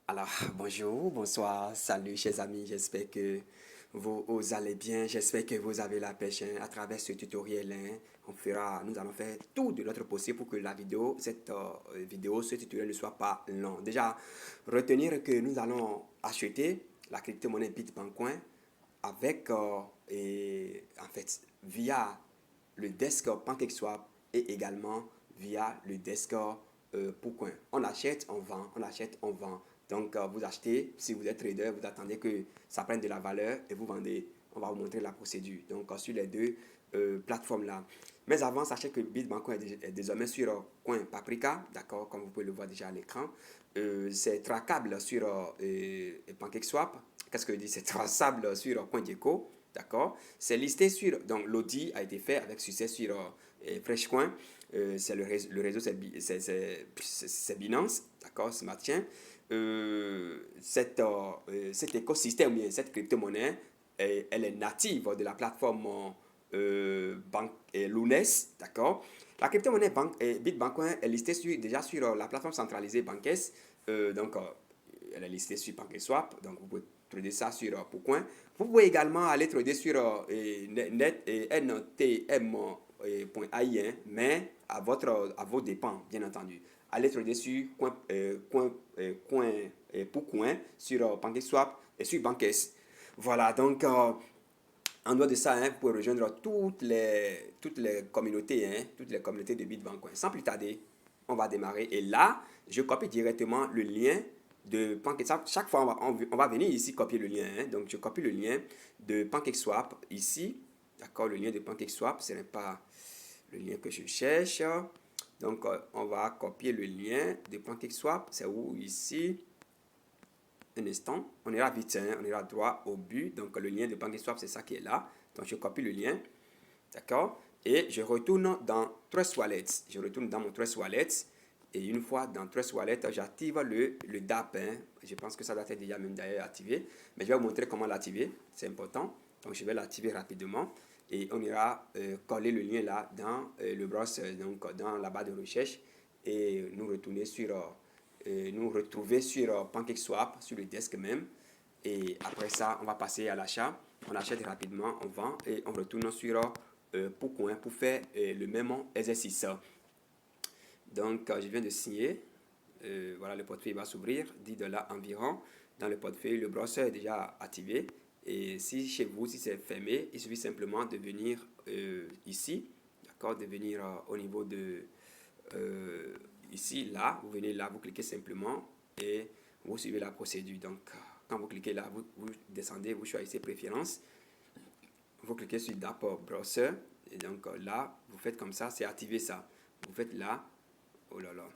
Alors, bonjour, bonsoir, salut chers amis, j'espère que vous allez bien, j'espère que vous avez la pêche hein. À travers ce tutoriel, hein, nous allons faire tout de notre possible pour que cette vidéo, ce tutoriel ne soit pas long. Déjà, retenir que nous allons acheter la crypto-monnaie Bitcoin avec, en fait, via le desk PancakeSwap et également via le desk Pourcoin. On achète, on vend, on achète, on vend. Donc, vous achetez, si vous êtes trader, vous attendez que ça prenne de la valeur et vous vendez. On va vous montrer la procédure. Donc, sur les deux plateformes-là. Mais avant, sachez que Bitcoin est désormais sur Coin Paprika, d'accord, comme vous pouvez le voir déjà à l'écran. C'est traquable sur PancakeSwap. Qu'est-ce que je dis? C'est traçable sur CoinGecko, d'accord. C'est listé sur, donc l'audit a été fait avec succès sur Freshcoin. C'est le réseau, c'est Binance, d'accord, ce matin. Cet écosystème, cette crypto-monnaie, elle est native de la plateforme Lunes, d'accord. La crypto-monnaie Bitcoin est listée déjà sur la plateforme centralisée Bankes, donc elle est listée sur PancakeSwap, donc vous pouvez trader ça sur Pourcoin. Vous pouvez également aller trader sur ntm.ai, hein, mais à vos dépens, bien entendu. Allez trader sur Pourcoin, sur PancakeSwap et sur Bankes. Voilà, donc en dehors de ça, hein, vous pouvez rejoindre toutes les communautés, hein, toutes les communautés de Bitcoin. Sans plus tarder, on va démarrer. Et là, je copie directement le lien de PancakeSwap. Chaque fois, on va venir ici copier le lien. Hein. Donc, je copie le lien de PancakeSwap ici. D'accord, le lien de PancakeSwap, ce n'est pas le lien que je cherche. Donc, on va copier le lien de PancakeSwap. C'est où? Ici. Un instant, on ira vite, hein, on ira droit au but. Donc le lien de PancakeSwap, c'est ça qui est là. Donc je copie le lien, d'accord? Et je retourne dans Trust Wallet. Je retourne dans mon Trust Wallet. Et une fois dans Trust Wallet, j'active le DAP. Hein. Je pense que ça doit être déjà même d'ailleurs activé. Mais je vais vous montrer comment l'activer. C'est important. Donc je vais l'activer rapidement. Et on ira coller le lien là dans le browser, donc dans la barre de recherche. Et nous retourner sur nous retrouver sur PancakeSwap, sur le desk même. Et après ça, on va passer à l'achat. On achète rapidement, on vend et on retourne sur Pourcoin pour faire le même exercice. Donc, je viens de signer. Voilà, le portefeuille va s'ouvrir, 10 $ environ. Dans le portefeuille, le browser est déjà activé. Et si chez vous, si c'est fermé, il suffit simplement de venir ici, d'accord, de venir au niveau de ici, là, vous venez là, vous cliquez simplement et vous suivez la procédure. Donc, quand vous cliquez là, vous descendez, vous choisissez préférences, vous cliquez sur DAP Browser et donc là, vous faites comme ça, c'est activer ça. Vous faites là, oh là là,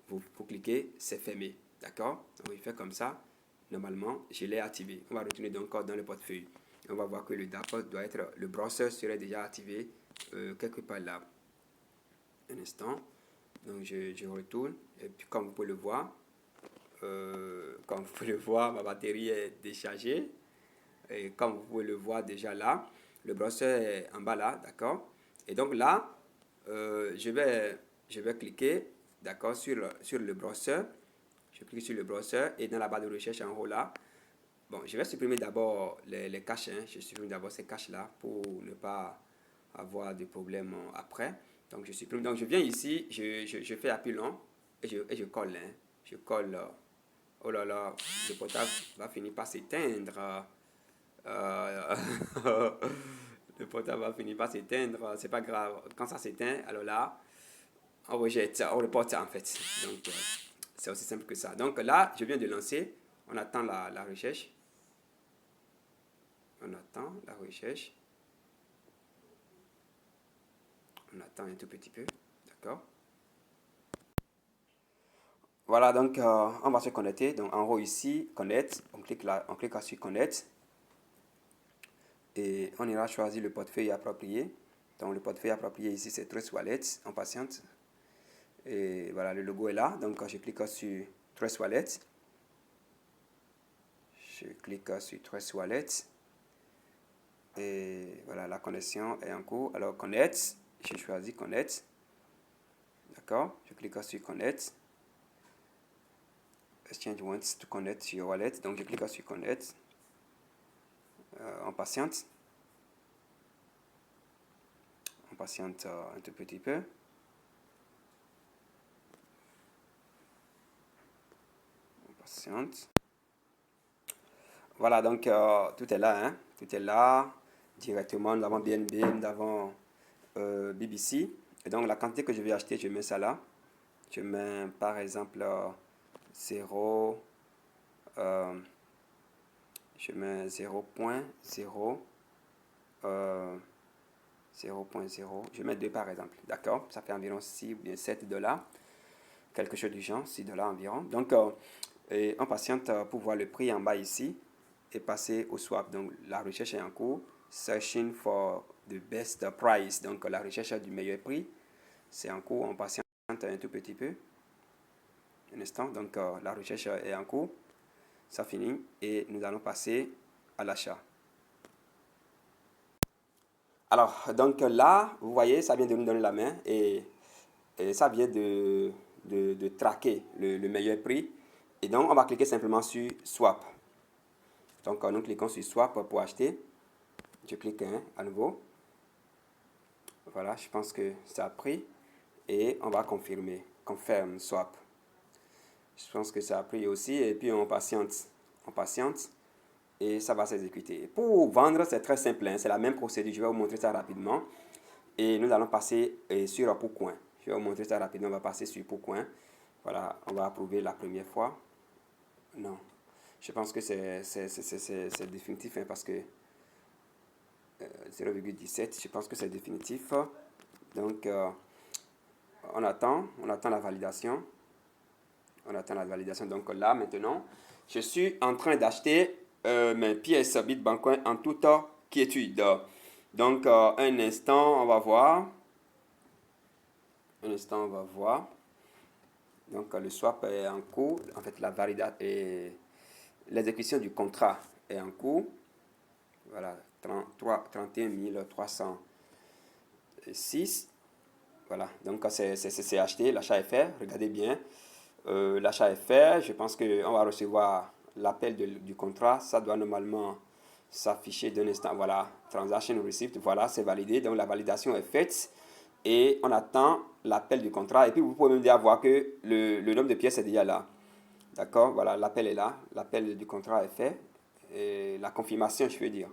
vous cliquez, c'est fermé, d'accord? Donc, il fait comme ça, normalement, je l'ai activé. On va retourner donc dans le portefeuille. On va voir que le DAP doit être, le browser serait déjà activé quelque part là. Un instant. Donc je retourne et puis comme vous pouvez le voir, ma batterie est déchargée et comme vous pouvez le voir déjà là, le browser est en bas là, d'accord. Et donc là, je vais cliquer, d'accord, sur le browser. Je clique sur le browser et dans la barre de recherche en haut là, bon, je vais supprimer d'abord les caches, hein. Je supprime d'abord ces caches là pour ne pas avoir de problème après. Donc je supprime. Donc je viens ici, je fais appui long et je colle. Hein. Je colle. Oh là là, le portable va finir par s'éteindre. Euh, le portable va finir par s'éteindre. C'est pas grave. Quand ça s'éteint, alors là, on rejette, on reporte en fait. Donc c'est aussi simple que ça. Donc là, je viens de lancer. On attend la recherche. On attend la recherche. On attend un tout petit peu. D'accord. Voilà, donc on va se connecter. Donc en haut ici, connect. On clique là, on clique sur connect. Et on ira choisir le portefeuille approprié. Donc le portefeuille approprié ici, c'est Trust Wallet. On patiente. Et voilà, le logo est là. Donc je clique sur Trust Wallet. Je clique sur Trust Wallet. Et voilà, la connexion est en cours. Alors connect. Je choisis connect. D'accord. Je clique sur connect. Exchange wants to connect your wallet. Donc, je clique sur connect. On patiente. On patiente un tout petit peu. On patiente. Voilà, donc tout est là, hein. Tout est là. Directement, nous avons BNB, nous avons BBC. Et donc, la quantité que je vais acheter, je mets ça là. Je mets par exemple 0. Je mets 0.0. 0.0. Je mets 2 par exemple. D'accord? Ça fait environ 6 ou bien 7 $. Quelque chose du genre, 6 $ environ. Donc, et on patiente pour voir le prix en bas ici et passer au swap. Donc, la recherche est en cours. Searching for the best price. Donc, la recherche du meilleur prix. C'est en cours. On patiente un tout petit peu. Un instant. Donc, la recherche est en cours. Ça finit. Et nous allons passer à l'achat. Alors, donc là, vous voyez, ça vient de nous donner la main et ça vient de traquer le meilleur prix. Et donc, on va cliquer simplement sur Swap. Donc, nous cliquons sur Swap pour acheter. Je clique à nouveau. Voilà, je pense que ça a pris. Et on va confirmer. Confirm Swap. Je pense que ça a pris aussi. Et puis, on patiente. On patiente. Et ça va s'exécuter. Pour vendre, c'est très simple. C'est la même procédure. Je vais vous montrer ça rapidement. Et nous allons passer sur Pourcoin. Je vais vous montrer ça rapidement. On va passer sur Pourcoin. Voilà, on va approuver la première fois. Non, je pense que c'est définitif hein, parce que 0,17, je pense que c'est définitif. Donc, on attend la validation. On attend la validation. Donc là, maintenant, je suis en train d'acheter mes pièces Bitbancoin en toute quiétude. Donc, un instant, on va voir. Un instant, on va voir. Donc, le swap est en cours. En fait, la validation et l'exécution du contrat est en cours. Voilà, 31 306. Voilà, donc c'est acheté, l'achat est fait. Regardez bien, l'achat est fait. Je pense qu'on va recevoir l'appel du contrat. Ça doit normalement s'afficher d'un instant. Voilà, transaction received. Voilà, c'est validé. Donc la validation est faite. Et on attend l'appel du contrat. Et puis vous pouvez même déjà voir que le nombre de pièces est déjà là. D'accord? Voilà, l'appel est là. L'appel du contrat est fait. Et la confirmation, je veux dire.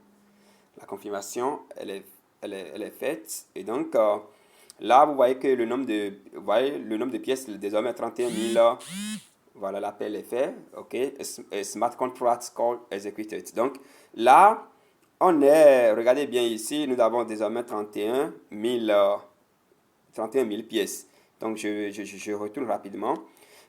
La confirmation, elle est faite. Et donc, là, vous voyez que le nombre de pièces, désormais 31 000. Voilà, l'appel est fait. OK. Smart contract call executed. Donc, là, regardez bien ici, nous avons désormais 31 000 pièces. Donc, je retourne rapidement.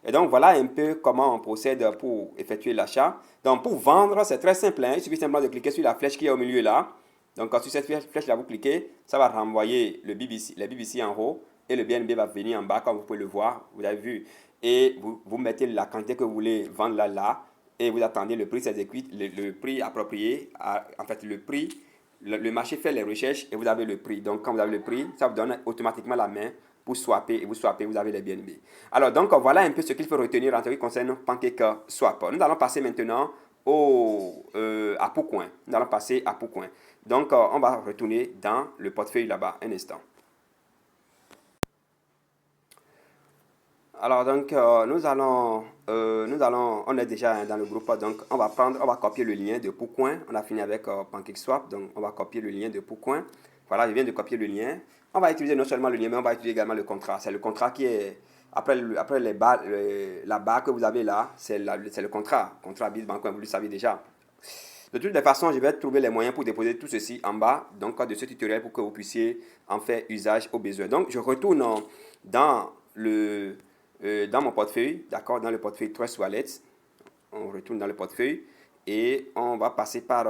Et donc, voilà un peu comment on procède pour effectuer l'achat. Donc, pour vendre, c'est très simple. Hein. Il suffit simplement de cliquer sur la flèche qui est au milieu là. Donc, sur cette flèche-là, vous cliquez, ça va renvoyer les BBC en haut et le BNB va venir en bas, comme vous pouvez le voir. Vous avez vu. Et vous mettez la quantité que vous voulez vendre là et vous attendez le prix s'exécute, le prix approprié, en fait, le prix. Le marché fait les recherches et vous avez le prix. Donc, quand vous avez le prix, ça vous donne automatiquement la main pour swapper et vous swappez, vous avez les BNB. Alors, donc, voilà un peu ce qu'il faut retenir en ce qui concerne PancakeSwap. Nous allons passer maintenant à Pourcoin. Nous allons passer à Pourcoin. Donc, on va retourner dans le portefeuille là-bas un instant. Alors, donc, on est déjà dans le groupe, donc on va copier le lien de Pourcoin. On a fini avec PancakeSwap, donc on va copier le lien de Pourcoin. Voilà, je viens de copier le lien. On va utiliser non seulement le lien, mais on va utiliser également le contrat. C'est le contrat qui est, après la barre que vous avez là, c'est le contrat Bitbancoin, vous le savez déjà. De toutes les façons, je vais trouver les moyens pour déposer tout ceci en bas donc, de ce tutoriel pour que vous puissiez en faire usage au besoin. Donc, je retourne dans mon portefeuille, d'accord, dans le portefeuille Trust Wallet. On retourne dans le portefeuille et on va passer par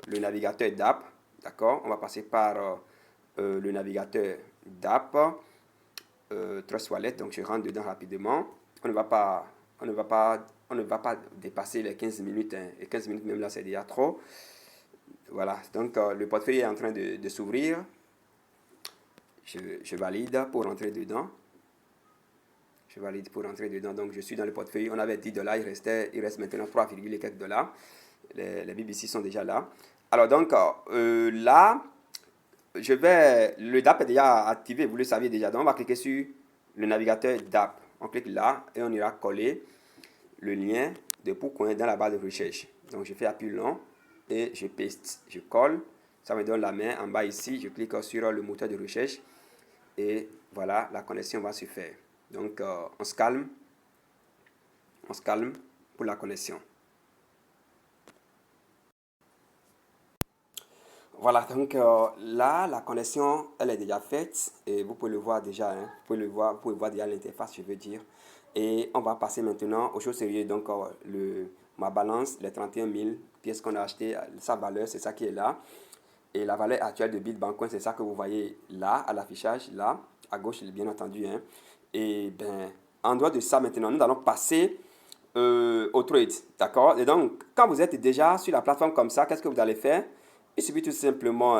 le navigateur d'app, d'accord. On va passer par le navigateur d'app, Trust Wallet. Donc, je rentre dedans rapidement. On ne va pas dépasser les 15 minutes. Hein. Et 15 minutes, même là, c'est déjà trop. Voilà. Donc, le portefeuille est en train de s'ouvrir. Je valide pour rentrer dedans. Je valide pour rentrer dedans. Donc, je suis dans le portefeuille. On avait 10 $. Il reste maintenant 3, et quelques dollars. Les BBC sont déjà là. Alors, donc, là, le DAP est déjà activé. Vous le saviez déjà. Donc, on va cliquer sur le navigateur DAP. On clique là et on ira coller le lien de Pourcoin dans la barre de recherche. Donc, je fais appui long et je paste. Je colle. Ça me donne la main. En bas ici, je clique sur le moteur de recherche. Et voilà, la connexion va se faire. Donc, on se calme. On se calme pour la connexion. Voilà, donc là, la connexion, elle est déjà faite. Et vous pouvez le voir déjà. Hein, vous pouvez voir déjà l'interface, je veux dire. Et on va passer maintenant aux choses sérieuses. Donc, ma balance, les 31 000 pièces qu'on a achetées, sa valeur, c'est ça qui est là. Et la valeur actuelle de Bitbancoin, c'est ça que vous voyez là, à l'affichage, là, à gauche, bien entendu. Hein. Et bien, en dehors de ça, maintenant, nous allons passer au trade. D'accord? Et donc, quand vous êtes déjà sur la plateforme comme ça, qu'est-ce que vous allez faire? Il suffit tout simplement,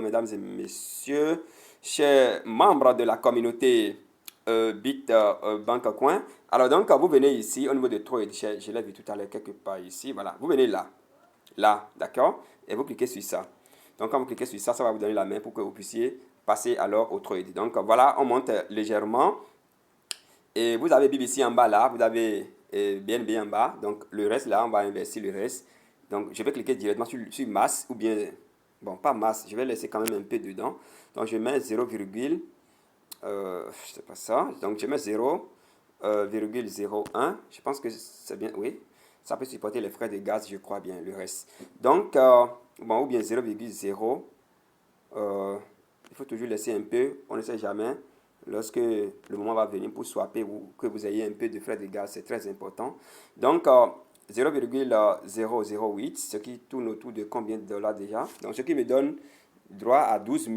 mesdames et messieurs, chers membres de la communauté Bitbancoin. Alors donc, quand vous venez ici, au niveau de trade, je l'ai vu tout à l'heure quelque part ici, voilà, vous venez là. Là, d'accord? Et vous cliquez sur ça. Donc, quand vous cliquez sur ça, ça va vous donner la main pour que vous puissiez passer alors au trade. Donc, voilà, on monte légèrement. Et vous avez BBC en bas là, vous avez BNB en bas. Donc, le reste là, on va investir le reste. Donc, je vais cliquer directement sur masse ou bien, bon, pas masse, je vais laisser quand même un peu dedans. Donc, je mets 0, c'est pas ça. Donc, je mets 0,01. Je pense que c'est bien, oui. Ça peut supporter les frais de gaz, je crois bien, le reste. Donc, bon, ou bien 0,0. Il faut toujours laisser un peu, on ne sait jamais. Lorsque le moment va venir pour swapper ou que vous ayez un peu de frais de gaz, c'est très important. Donc, 0,008, ce qui tourne autour de combien de dollars déjà? Donc, ce qui me donne droit à 12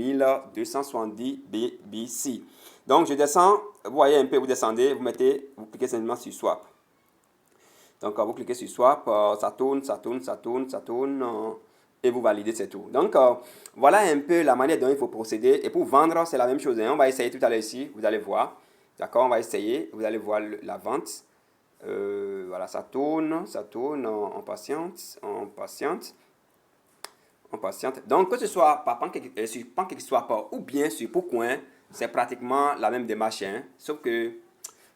270 BBC. Donc, je descends, vous voyez un peu, vous descendez, vous cliquez simplement sur Swap. Donc, vous cliquez sur Swap, ça tourne, et vous validez, c'est tout. Donc, voilà un peu la manière dont il faut procéder. Et pour vendre, c'est la même chose. Hein. On va essayer tout à l'heure ici, vous allez voir. D'accord, on va essayer, vous allez voir la vente. Voilà, ça tourne, on patiente, on patiente. Donc, que ce soit sur PancakeSwap ou bien sur Pourcoin, c'est pratiquement la même démarche. Hein. Sauf que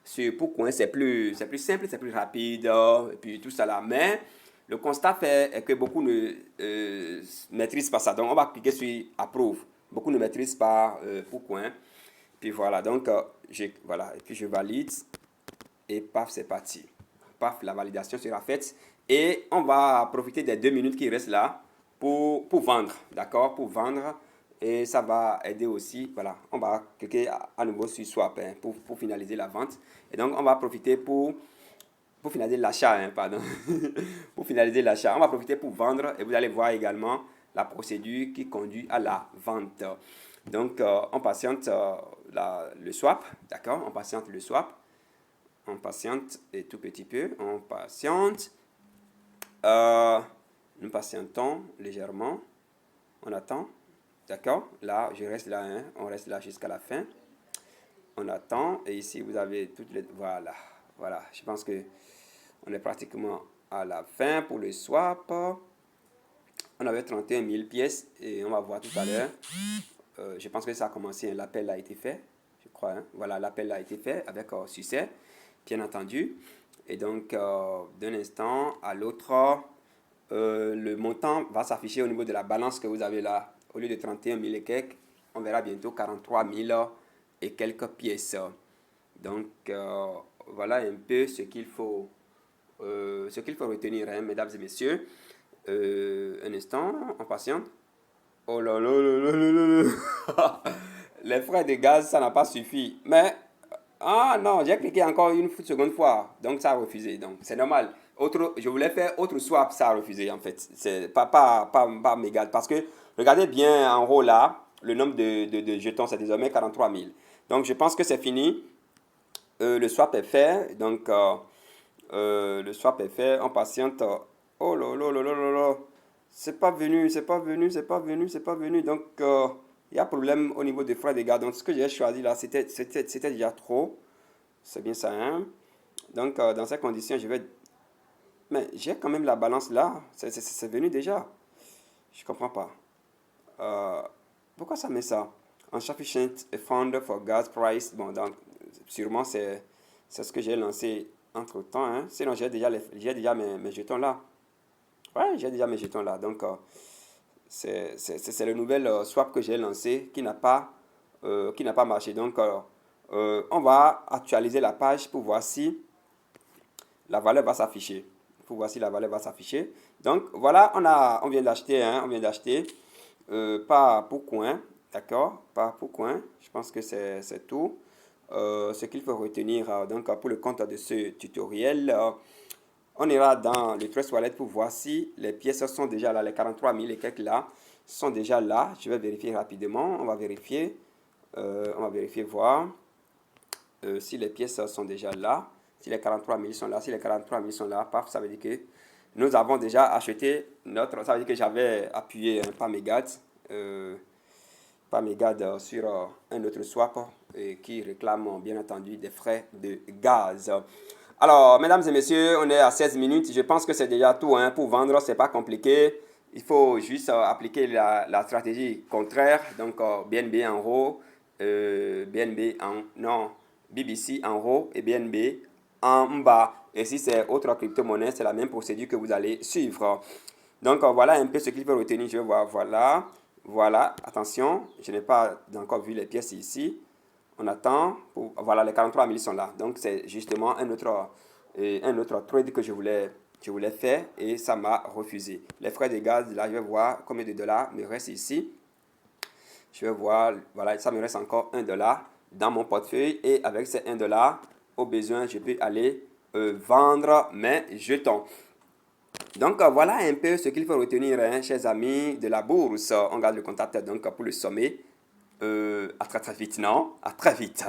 sur Pourcoin, c'est plus simple, c'est plus rapide, et puis tout ça là. Mais le constat fait est que beaucoup ne maîtrisent pas ça. Donc, on va cliquer sur Approve. Beaucoup ne maîtrisent pas Pourcoin. Puis voilà, donc, voilà, et puis je valide. Et paf, c'est parti. Paf, la validation sera faite. Et on va profiter des 2 minutes qui restent là pour vendre. D'accord? Pour vendre. Et ça va aider aussi. Voilà. On va cliquer à nouveau sur Swap hein, pour finaliser la vente. Et donc, on va profiter pour finaliser l'achat. Hein, pardon. Pour finaliser l'achat. On va profiter pour vendre. Et vous allez voir également la procédure qui conduit à la vente. Donc, on patiente le swap. D'accord? On patiente le swap. On patiente et tout petit peu. On patiente. Nous patientons légèrement. On attend. D'accord? Là, je reste là. Hein? On reste là jusqu'à la fin. On attend. Et ici, vous avez toutes les... Voilà. Voilà. Je pense que on est pratiquement à la fin pour le swap. On avait 31 000 pièces. Et on va voir tout à l'heure. Je pense que ça a commencé. Hein? L'appel a été fait. Je crois. Hein? Voilà, l'appel a été fait avec succès. Bien entendu. Et donc, d'un instant à l'autre, le montant va s'afficher au niveau de la balance que vous avez là. Au lieu de 31 000 et quelques, on verra bientôt 43 000 et quelques pièces. Donc, voilà un peu ce qu'il faut retenir, hein, mesdames et messieurs. Un instant, on patiente. Oh là là là là là là. Les frais de gaz, ça n'a pas suffi. Mais ah non, j'ai cliqué encore une seconde fois, donc ça a refusé. Donc c'est normal. Je voulais faire autre swap, ça a refusé en fait. C'est pas méga. Parce que regardez bien en haut là, le nombre de jetons, c'est désormais 43 000. Donc je pense que c'est fini. Le swap est fait. Donc le swap est fait. On patiente. Oh là là là là là là. C'est pas venu. Donc il y a problème au niveau des frais de gaz. Donc ce que j'ai choisi là, c'était déjà trop. C'est bien ça, hein? Donc, dans ces conditions, je vais... Mais j'ai quand même la balance là. C'est venu déjà. Je comprends pas. Euh, Pourquoi ça met ça? Insufficient fund for gas price. Bon, donc, sûrement, c'est ce que j'ai lancé entre-temps, hein? Sinon, j'ai déjà mes jetons là. Ouais, j'ai déjà mes jetons là. Donc, c'est le nouvel swap que j'ai lancé qui n'a pas marché. Donc, on va actualiser la page pour voir si la valeur va s'afficher. Pour voir si la valeur va s'afficher. Donc, voilà, on vient d'acheter, hein, on vient d'acheter pas pour coin, d'accord? Pas pour coin. Je pense que c'est tout. Ce qu'il faut retenir donc, pour le compte de ce tutoriel, on ira dans le Trust Wallet pour voir si les pièces sont déjà là, les 43 000 et quelques là sont déjà là. Je vais vérifier rapidement. On va vérifier, voir si les pièces sont déjà là. Si les 43 000 sont là, si les 43 000 sont là, paf, ça veut dire que nous avons déjà acheté notre. Ça veut dire que j'avais appuyé par mégarde sur un autre swap qui réclame bien entendu des frais de gaz. Alors, mesdames et messieurs, on est à 16 minutes. Je pense que c'est déjà tout. Hein. Pour vendre, c'est pas compliqué. Il faut juste appliquer la stratégie contraire. Donc, BNB en haut, BNB en... Non, BBC en haut et BNB en bas. Et si c'est autre crypto-monnaie, c'est la même procédure que vous allez suivre. Donc, voilà un peu ce qu'il faut retenir. Je vais voir, voilà. Voilà, attention, je n'ai pas encore vu les pièces ici. On attend. Voilà, les 43 000 sont là. Donc, c'est justement un autre trade que je voulais faire et ça m'a refusé. Les frais de gaz, là, je vais voir combien de dollars me reste ici. Je vais voir, voilà, ça me reste encore 1 dollar dans mon portefeuille et avec ces 1 dollar, au besoin, je peux aller vendre mes jetons. Donc, voilà un peu ce qu'il faut retenir, hein, chers amis de la bourse. On garde le contact donc pour le sommet. À très très vite, non? À très vite.